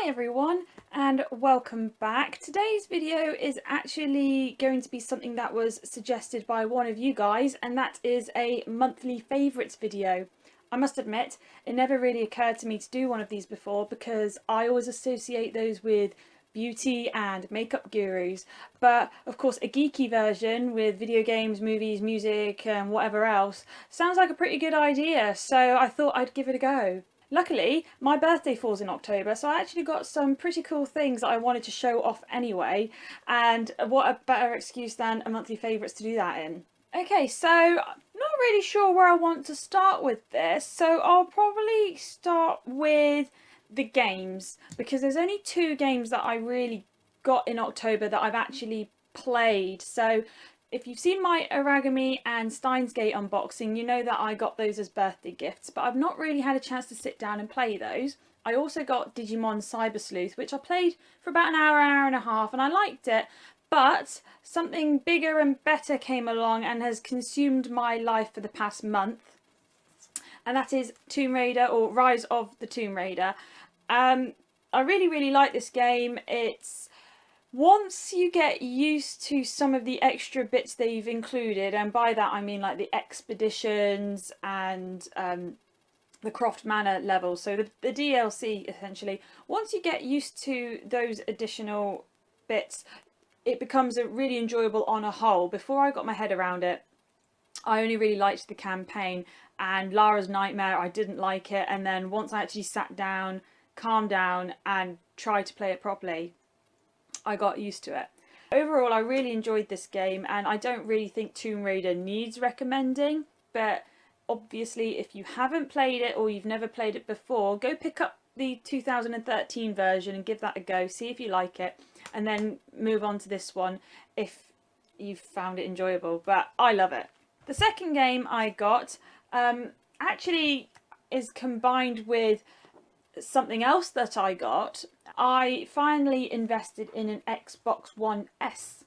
everyone and welcome back. Today's video is actually going to be something that was suggested by one of you guys, and that is a monthly favourites video. I must admit, it never really occurred to me to do one of these before because I always associate those with beauty and makeup gurus, but of course a geeky version with video games, movies, music and whatever else sounds like a pretty good idea, so I thought I'd give it a go. Luckily, my birthday falls in October, so I actually got some pretty cool things that I wanted to show off anyway, and what a better excuse than a monthly favourites to do that in. Okay, so I'm not really sure where I want to start with this, so I'll probably start with the games, because there's only two games that I really got in October that I've actually played. So if you've seen my Origami and Steins Gate unboxing, you know that I got those as birthday gifts, but I've not really had a chance to sit down and play those. I also got Digimon Cyber Sleuth, which I played for about an hour and a half, and I liked it, but something bigger and better came along and has consumed my life for the past month, and that is Tomb Raider, or Rise of the Tomb Raider. I really like this game. It's once you get used to some of the extra bits they've included, and by that I mean like the expeditions and the Croft Manor level, so the DLC essentially, once you get used to those additional bits, it becomes a really enjoyable on a whole. Before I got my head around it, I only really liked the campaign and Lara's Nightmare, I didn't like it, and then once I actually sat down, calmed down and tried to play it properly, I got used to it. Overall, I really enjoyed this game, and I don't really think Tomb Raider needs recommending, but obviously if you haven't played it or you've never played it before, go pick up the 2013 version and give that a go, see if you like it, and then move on to this one if you've found it enjoyable. But I love it. The second game I got actually is combined with something else that I got. I finally invested in an Xbox One S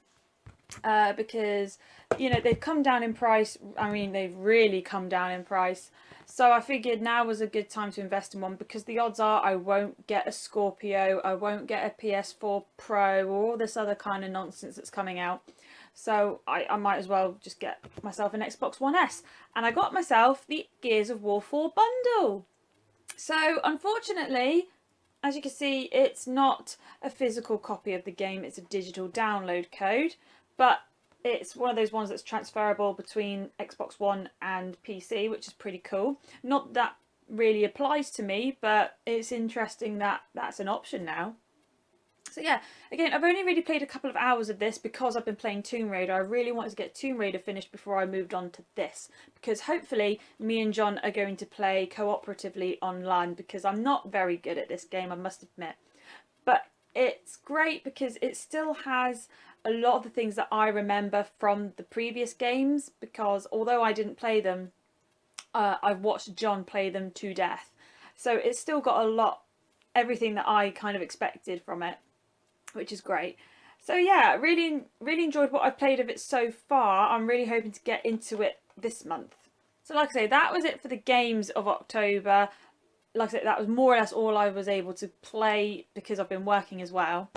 because, you know, they've come down in price. I mean, they've really come down in price. So I figured now was a good time to invest in one, because the odds are I won't get a Scorpio, I won't get a PS4 Pro or all this other kind of nonsense that's coming out. So I might as well just get myself an Xbox One S. And I got myself the Gears of War 4 bundle. So unfortunately, as you can see, it's not a physical copy of the game, it's a digital download code, but it's one of those ones that's transferable between Xbox One and PC, which is pretty cool. Not that really applies to me, but it's interesting that that's an option now. So yeah, again, I've only really played a couple of hours of this because I've been playing Tomb Raider. I really wanted to get Tomb Raider finished before I moved on to this, because hopefully me and John are going to play cooperatively online, because I'm not very good at this game, I must admit. But it's great because it still has a lot of the things that I remember from the previous games, because although I didn't play them, I've watched John play them to death. So it's still got a lot, everything that I kind of expected from it, which is great. So yeah, really enjoyed what I've played of it so far. I'm really hoping to get into it this month. So like I say, that was it for the games of October. Like I said, that was more or less all I was able to play because I've been working as well.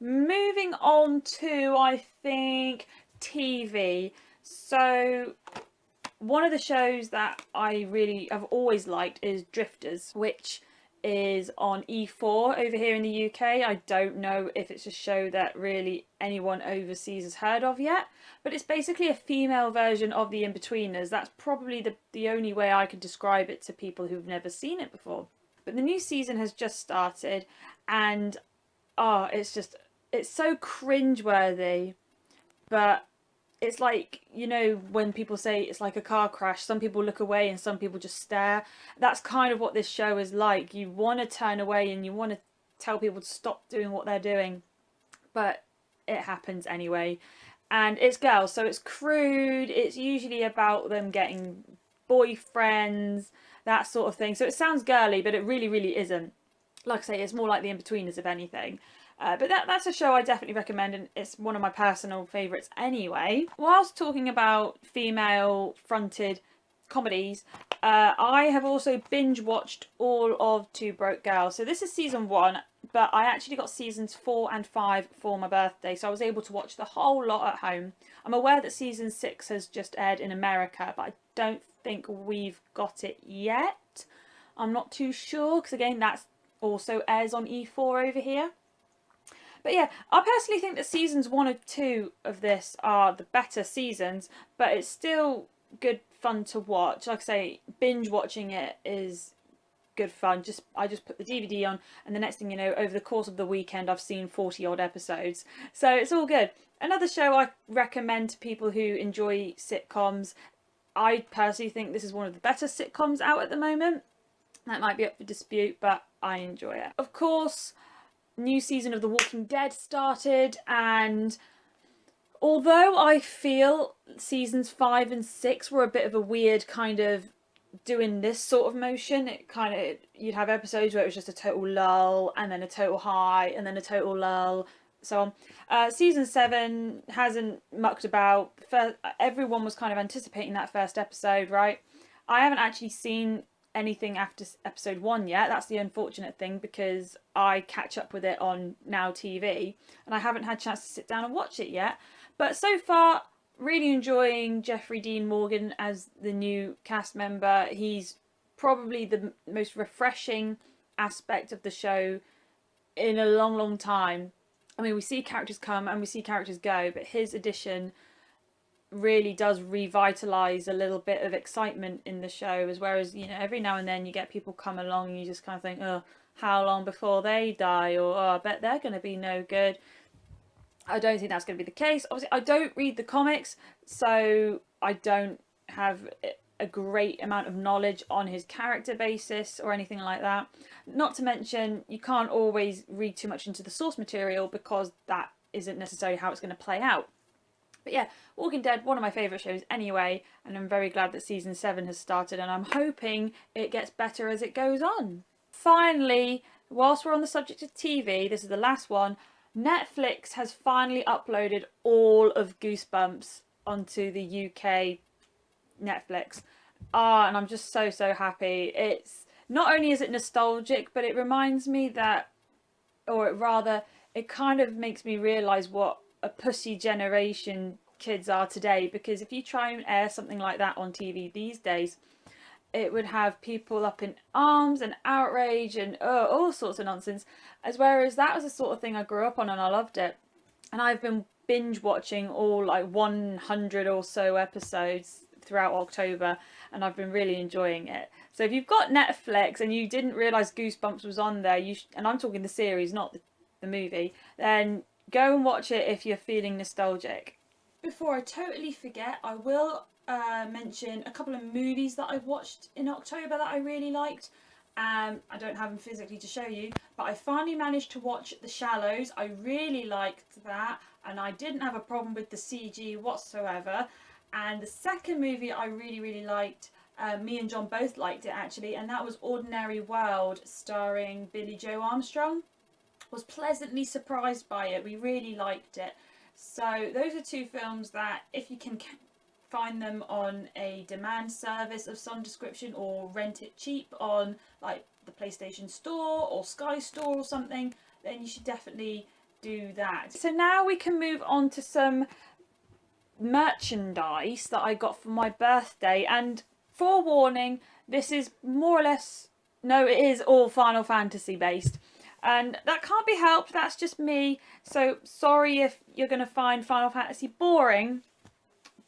Moving on to, I think, TV. So one of the shows that I really have always liked is Drifters, which is on E4 over here in the UK. I don't know if it's a show that really anyone overseas has heard of yet, but it's basically a female version of The Inbetweeners. That's probably the only way I can describe it to people who've never seen it before. But the new season has just started, and it's so cringeworthy, but it's like, you know, when people say it's like a car crash, some people look away and some people just stare. That's kind of what this show is like. You want to turn away and you want to tell people to stop doing what they're doing, but it happens anyway. And it's girls, so it's crude. It's usually about them getting boyfriends, that sort of thing. So it sounds girly, but it really isn't. Like I say, it's more like The Inbetweeners, if anything. But that's a show I definitely recommend, and it's one of my personal favourites anyway. Whilst talking about female-fronted comedies, I have also binge watched all of Two Broke Girls. So this is season 1, but I actually got seasons 4 and 5 for my birthday, so I was able to watch the whole lot at home. I'm aware that season 6 has just aired in America, but I don't think we've got it yet. I'm not too sure, because again, that also airs on E4 over here. But yeah, I personally think that seasons 1 and 2 of this are the better seasons, but it's still good fun to watch. Like I say, binge watching it is good fun. I just put the DVD on, and the next thing you know, over the course of the weekend, I've seen 40 odd episodes. So it's all good. Another show I recommend to people who enjoy sitcoms. I personally think this is one of the better sitcoms out at the moment. That might be up for dispute, but I enjoy it. Of course, new season of The Walking Dead started, and although I feel seasons 5 and 6 were a bit of a weird kind of doing this sort of motion, it kind of, you'd have episodes where it was just a total lull and then a total high and then a total lull, so on. Season 7 hasn't mucked about. Everyone was kind of anticipating that first episode, right? I haven't actually seen anything after episode 1 yet. That's the unfortunate thing, because I catch up with it on Now TV and I haven't had a chance to sit down and watch it yet. But so far, really enjoying Jeffrey Dean Morgan as the new cast member. He's probably the most refreshing aspect of the show in a long, long time. I mean, we see characters come and we see characters go, but his addition really does revitalise a little bit of excitement in the show, as whereas, you know, every now and then you get people come along and you just kind of think, oh, how long before they die, or oh, I bet they're going to be no good. I don't think that's going to be the case. Obviously, I don't read the comics, so I don't have a great amount of knowledge on his character basis or anything like that. Not to mention, you can't always read too much into the source material, because that isn't necessarily how it's going to play out. But yeah, Walking Dead, one of my favourite shows anyway, and I'm very glad that season 7 has started, and I'm hoping it gets better as it goes on. Finally, whilst we're on the subject of TV, this is the last one, Netflix has finally uploaded all of Goosebumps onto the UK Netflix. And I'm just so happy. It's not only is it nostalgic, but it reminds me that, or rather, it kind of makes me realise what a pussy generation kids are today, because if you try and air something like that on TV these days, it would have people up in arms and outrage and all sorts of nonsense, as whereas that was the sort of thing I grew up on and I loved it. And I've been binge watching all like 100 or so episodes throughout October, and I've been really enjoying it. So if you've got Netflix and you didn't realise Goosebumps was on there, and I'm talking the series, not the movie, then go and watch it if you're feeling nostalgic. Before I totally forget, I will mention a couple of movies that I've watched in October that I really liked. I don't have them physically to show you, but I finally managed to watch The Shallows. I really liked that, and I didn't have a problem with the CG whatsoever. And the second movie I really liked, me and John both liked it actually, and that was Ordinary World, starring Billy Joe Armstrong. Was pleasantly surprised by it. We really liked it. So those are two films that, if you can find them on a demand service of some description, or rent it cheap on like the PlayStation Store or Sky Store or something, then you should definitely do that. So now we can move on to some merchandise that I got for my birthday, and forewarning, this is more or less, no, it is all Final Fantasy based. And that can't be helped, that's just me. So sorry if you're going to find Final Fantasy boring,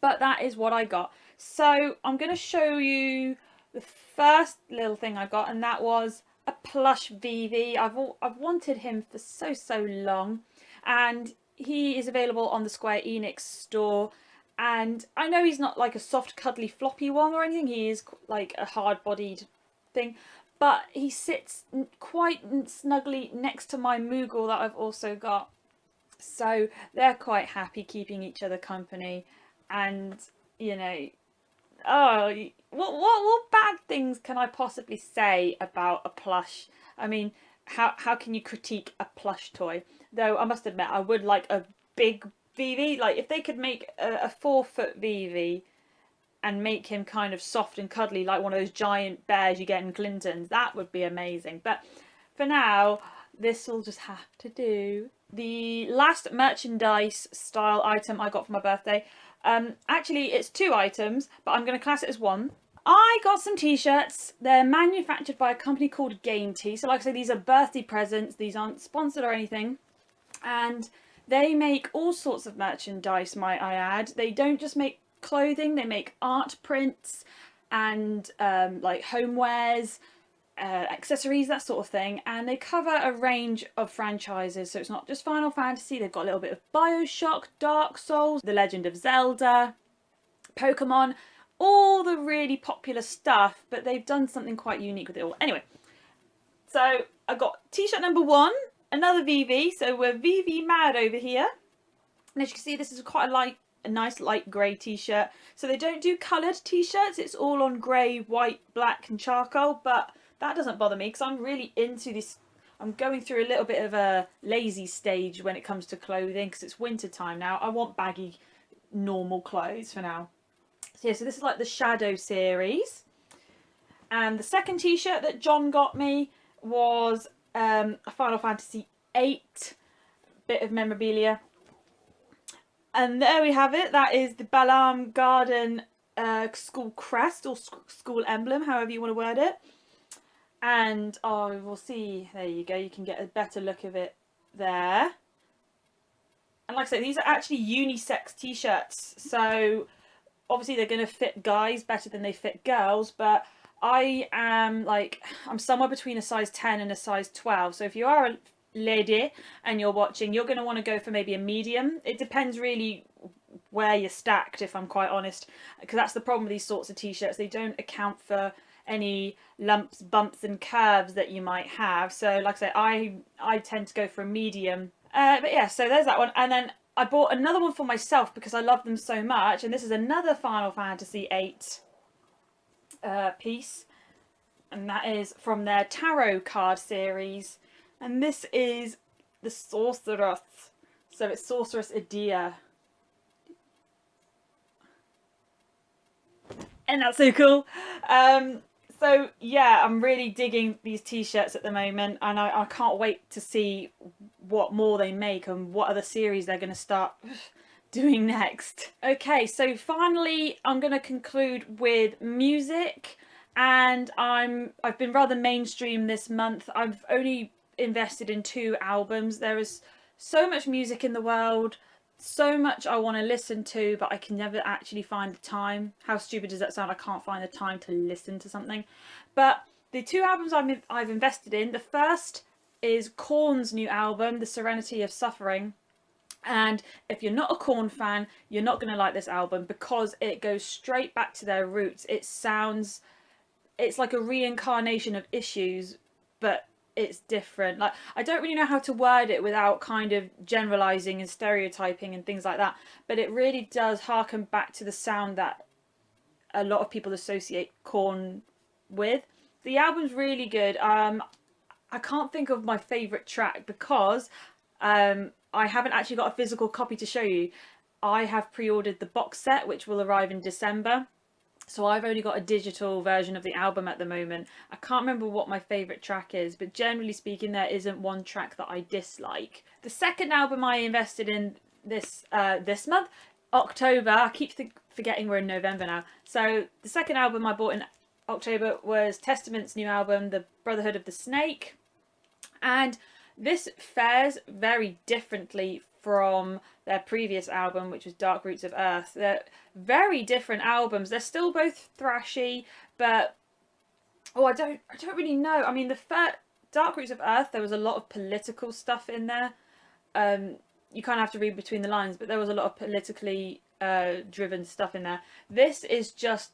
but that is what I got. So I'm going to show you the first little thing I got, and that was a plush Vivi. I've wanted him for so long, and he is available on the Square Enix store. And I know he's not like a soft cuddly floppy one or anything, he is like a hard bodied thing, but he sits quite snugly next to my Moogle that I've also got. So they're quite happy keeping each other company. And, you know, oh, what bad things can I possibly say about a plush? I mean, how can you critique a plush toy? Though I must admit, I would like a big Vivi. Like, if they could make a 4-foot Vivi, and make him kind of soft and cuddly like one of those giant bears you get in Clinton's. That would be amazing. But for now, this will just have to do. The last merchandise style item I got for my birthday, actually it's 2 items, but I'm going to class it as one. I got some t-shirts. They're manufactured by a company called Game Tea. So like I say, these are birthday presents. These aren't sponsored or anything. And they make all sorts of merchandise, might I add. They don't just make clothing, they make art prints and like homewares, accessories, that sort of thing. And they cover a range of franchises. So it's not just Final Fantasy. They've got a little bit of Bioshock, Dark Souls, The Legend of Zelda, Pokemon, all the really popular stuff, but they've done something quite unique with it all. Anyway, so I got t-shirt number 1, another VV, so we're VV mad over here. And as you can see, this is quite a nice light grey t-shirt. So they don't do coloured t-shirts, it's all on grey, white, black and charcoal, but that doesn't bother me because I'm really into this. I'm going through a little bit of a lazy stage when it comes to clothing because it's winter time now. I want baggy, normal clothes for now. So yeah, so this is like the Shadow series. And the second t-shirt that John got me was a Final Fantasy VIII bit of memorabilia. And there we have it. That is the Balam Garden school crest or school emblem, however you want to word it. And oh, we'll see. There you go. You can get a better look of it there. And like I say, these are actually unisex t-shirts. So obviously they're going to fit guys better than they fit girls, but I'm somewhere between a size 10 and a size 12. So if you are a lady and you're watching, you're going to want to go for maybe a medium. It depends really where you're stacked, if I'm quite honest, because that's the problem with these sorts of t-shirts. They don't account for any lumps, bumps and curves that you might have. So like I say, I tend to go for a medium. But yeah, so there's that one. And then I bought another one for myself because I love them so much, and this is another Final Fantasy VIII piece, and that is from their tarot card series, and this is the Sorceress. So it's Sorceress Idea, and that's so cool. So yeah, I'm really digging these t-shirts at the moment, and I can't wait to see what more they make and what other series they're going to start doing next. Okay, so finally I'm going to conclude with music, and I've been rather mainstream this month. I've only invested in 2 albums. There is so much music in the world, so much I want to listen to, but I can never actually find the time. How stupid does that sound? I can't find the time to listen to something. But the 2 albums I've invested in, the first is Korn's new album, The Serenity of Suffering. And if you're not a Korn fan, you're not going to like this album because it goes straight back to their roots. It's like a reincarnation of Issues, but it's different. Like, I don't really know how to word it without kind of generalizing and stereotyping and things like that, but it really does harken back to the sound that a lot of people associate Korn with. The album's really good. I can't think of my favourite track because I haven't actually got a physical copy to show you. I have pre-ordered the box set, which will arrive in December. So I've only got a digital version of the album at the moment. I can't remember what my favourite track is, but generally speaking, there isn't one track that I dislike. The second album I invested in this month, October, I keep forgetting we're in November now. So the second album I bought in October was Testament's new album, The Brotherhood of the Snake. And this fares very differently from their previous album, which was Dark Roots of Earth. They're very different albums. They're still both thrashy, but I don't really know. I mean, the Dark Roots of Earth, there was a lot of political stuff in there. You kind of have to read between the lines, but there was a lot of politically driven stuff in there. This is just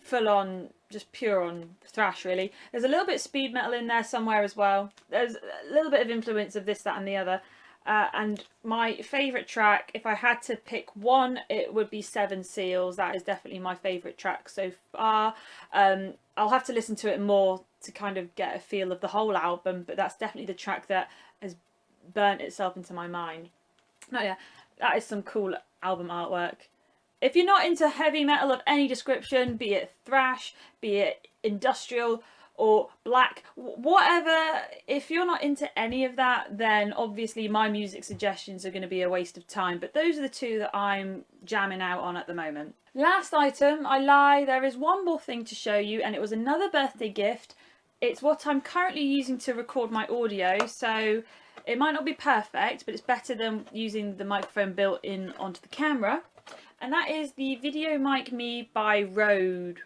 full on, just pure on thrash, really. There's a little bit of speed metal in there somewhere as well. There's a little bit of influence of this, that and the other. And my favourite track, if I had to pick one, it would be Seven Seals. That is definitely my favourite track so far. I'll have to listen to it more to kind of get a feel of the whole album, but that's definitely the track that has burnt itself into my mind. Oh yeah, that is some cool album artwork. If you're not into heavy metal of any description, be it thrash, be it industrial or black, whatever, if you're not into any of that, then obviously my music suggestions are going to be a waste of time. But those are the two that I'm jamming out on at the moment. Last item, I lie, there is one more thing to show you, and it was another birthday gift. It's what I'm currently using to record my audio, so it might not be perfect, but it's better than using the microphone built in onto the camera. And that is the Video Mic Me by Rode.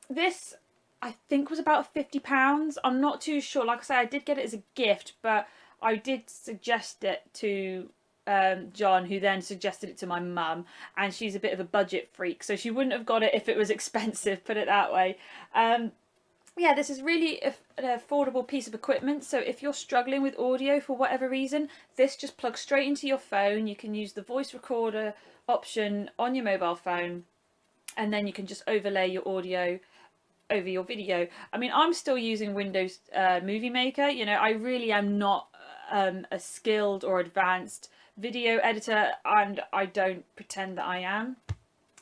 This I think was about £50. I'm not too sure. Like I say, I did get it as a gift, but I did suggest it to John, who then suggested it to my mum, and she's a bit of a budget freak, so she wouldn't have got it if it was expensive, put it that way. Yeah, this is really an affordable piece of equipment, so if you're struggling with audio for whatever reason, this just plugs straight into your phone. You can use the voice recorder option on your mobile phone, and then you can just overlay your audio over your video. I mean, I'm still using Windows Movie Maker. You know, I really am not a skilled or advanced video editor, and I don't pretend that I am.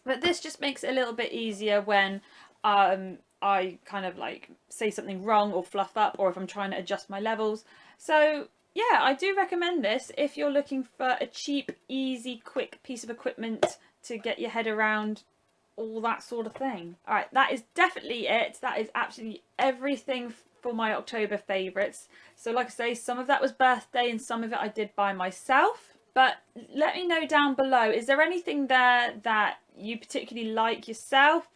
But this just makes it a little bit easier when I kind of like say something wrong or fluff up, or if I'm trying to adjust my levels. So yeah, I do recommend this if you're looking for a cheap, easy, quick piece of equipment to get your head around all that sort of thing. Alright, that is definitely it. That is absolutely everything for my October favourites. So like I say, some of that was birthday and some of it I did by myself. But let me know down below, is there anything there that you particularly like yourself?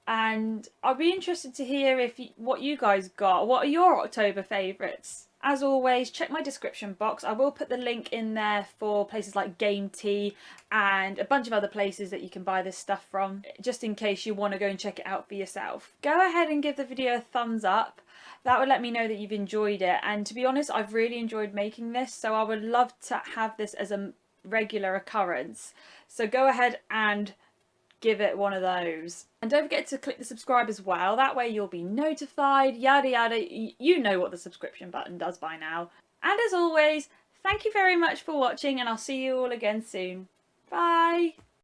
And I'll be interested to hear what you guys got. What are your October favourites? As always, check my description box. I will put the link in there for places like Game Tea and a bunch of other places that you can buy this stuff from, just in case you want to go and check it out for yourself. Go ahead and give the video a thumbs up. That would let me know that you've enjoyed it. And to be honest, I've really enjoyed making this, so I would love to have this as a regular occurrence. So go ahead and give it one of those. And don't forget to click the subscribe as well. That way you'll be notified, yada yada. You know what the subscription button does by now. And as always, thank you very much for watching, and I'll see you all again soon. Bye!